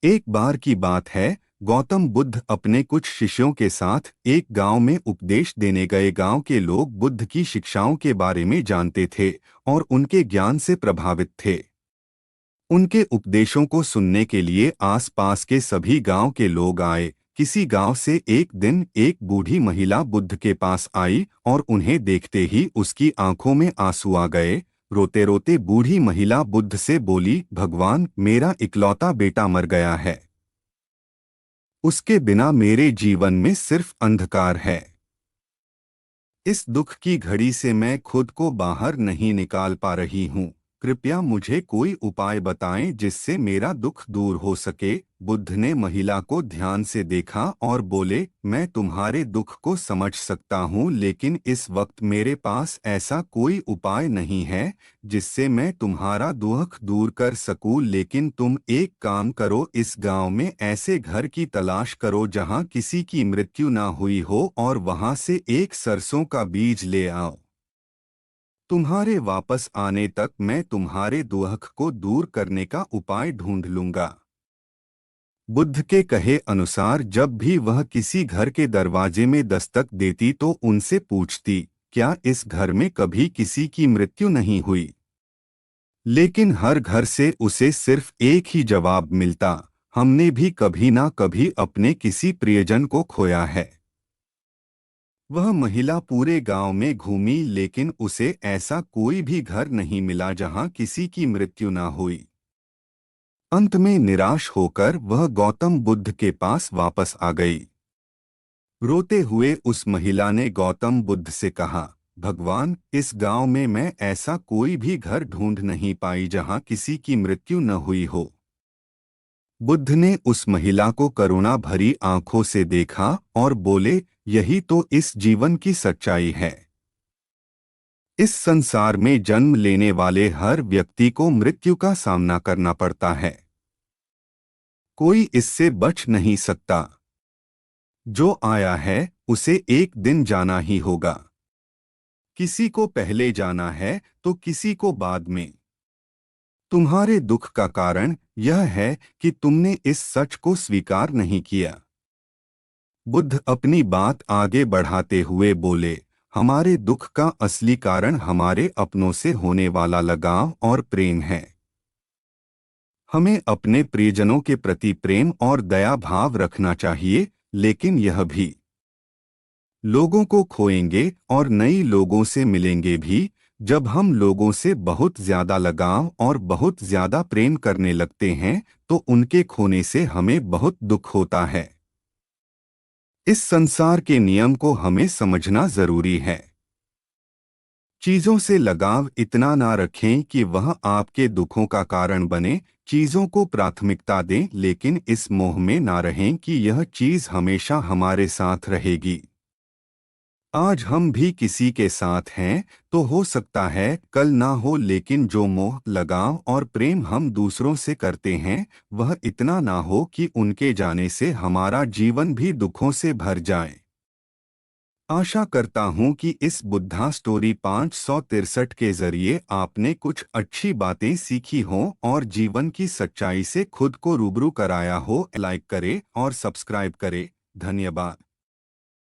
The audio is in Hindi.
एक बार की बात है, गौतम बुद्ध अपने कुछ शिष्यों के साथ एक गांव में उपदेश देने गए। गांव के लोग बुद्ध की शिक्षाओं के बारे में जानते थे और उनके ज्ञान से प्रभावित थे। उनके उपदेशों को सुनने के लिए आसपास के सभी गांव के लोग आए। किसी गांव से एक दिन एक बूढ़ी महिला बुद्ध के पास आई और उन्हें देखते ही उसकी आंखों में आंसू आ गए। रोते रोते बूढ़ी महिला बुद्ध से बोली, भगवान, मेरा इकलौता बेटा मर गया है। उसके बिना मेरे जीवन में सिर्फ अंधकार है। इस दुख की घड़ी से मैं खुद को बाहर नहीं निकाल पा रही हूँ। कृपया मुझे कोई उपाय बताएं जिससे मेरा दुख दूर हो सके। बुद्ध ने महिला को ध्यान से देखा और बोले, मैं तुम्हारे दुख को समझ सकता हूँ, लेकिन इस वक्त मेरे पास ऐसा कोई उपाय नहीं है जिससे मैं तुम्हारा दुख दूर कर सकूं। लेकिन तुम एक काम करो, इस गांव में ऐसे घर की तलाश करो जहां किसी की मृत्यु ना हुई हो और वहां से एक सरसों का बीज ले आओ। तुम्हारे वापस आने तक मैं तुम्हारे दुख को दूर करने का उपाय ढूंढ लूंगा। बुद्ध के कहे अनुसार जब भी वह किसी घर के दरवाजे में दस्तक देती तो उनसे पूछती, क्या इस घर में कभी किसी की मृत्यु नहीं हुई? लेकिन हर घर से उसे सिर्फ एक ही जवाब मिलता, हमने भी कभी ना कभी अपने किसी प्रियजन को खोया है। वह महिला पूरे गांव में घूमी, लेकिन उसे ऐसा कोई भी घर नहीं मिला जहां किसी की मृत्यु ना हुई। अंत में निराश होकर वह गौतम बुद्ध के पास वापस आ गई। रोते हुए उस महिला ने गौतम बुद्ध से कहा, भगवान, इस गांव में मैं ऐसा कोई भी घर ढूंढ नहीं पाई जहां किसी की मृत्यु न हुई हो। बुद्ध ने उस महिला को करुणा भरी आंखों से देखा और बोले, यही तो इस जीवन की सच्चाई है। इस संसार में जन्म लेने वाले हर व्यक्ति को मृत्यु का सामना करना पड़ता है। कोई इससे बच नहीं सकता। जो आया है उसे एक दिन जाना ही होगा। किसी को पहले जाना है तो किसी को बाद में। तुम्हारे दुख का कारण यह है कि तुमने इस सच को स्वीकार नहीं किया। बुद्ध अपनी बात आगे बढ़ाते हुए बोले, हमारे दुख का असली कारण हमारे अपनों से होने वाला लगाव और प्रेम है। हमें अपने प्रियजनों के प्रति प्रेम और दया भाव रखना चाहिए, लेकिन यह भी लोगों को खोएंगे और नई लोगों से मिलेंगे भी। जब हम लोगों से बहुत ज्यादा लगाव और बहुत ज्यादा प्रेम करने लगते हैं तो उनके खोने से हमें बहुत दुख होता है। इस संसार के नियम को हमें समझना जरूरी है। चीजों से लगाव इतना ना रखें कि वह आपके दुखों का कारण बने। चीजों को प्राथमिकता दें, लेकिन इस मोह में ना रहें कि यह चीज हमेशा हमारे साथ रहेगी। आज हम भी किसी के साथ हैं तो हो सकता है कल ना हो, लेकिन जो मोह, लगाव और प्रेम हम दूसरों से करते हैं वह इतना ना हो कि उनके जाने से हमारा जीवन भी दुखों से भर जाए। आशा करता हूं कि इस बुद्धा स्टोरी 563 के जरिए आपने कुछ अच्छी बातें सीखी हों और जीवन की सच्चाई से खुद को रूबरू कराया हो। लाइक करें और सब्सक्राइब करें। धन्यवाद।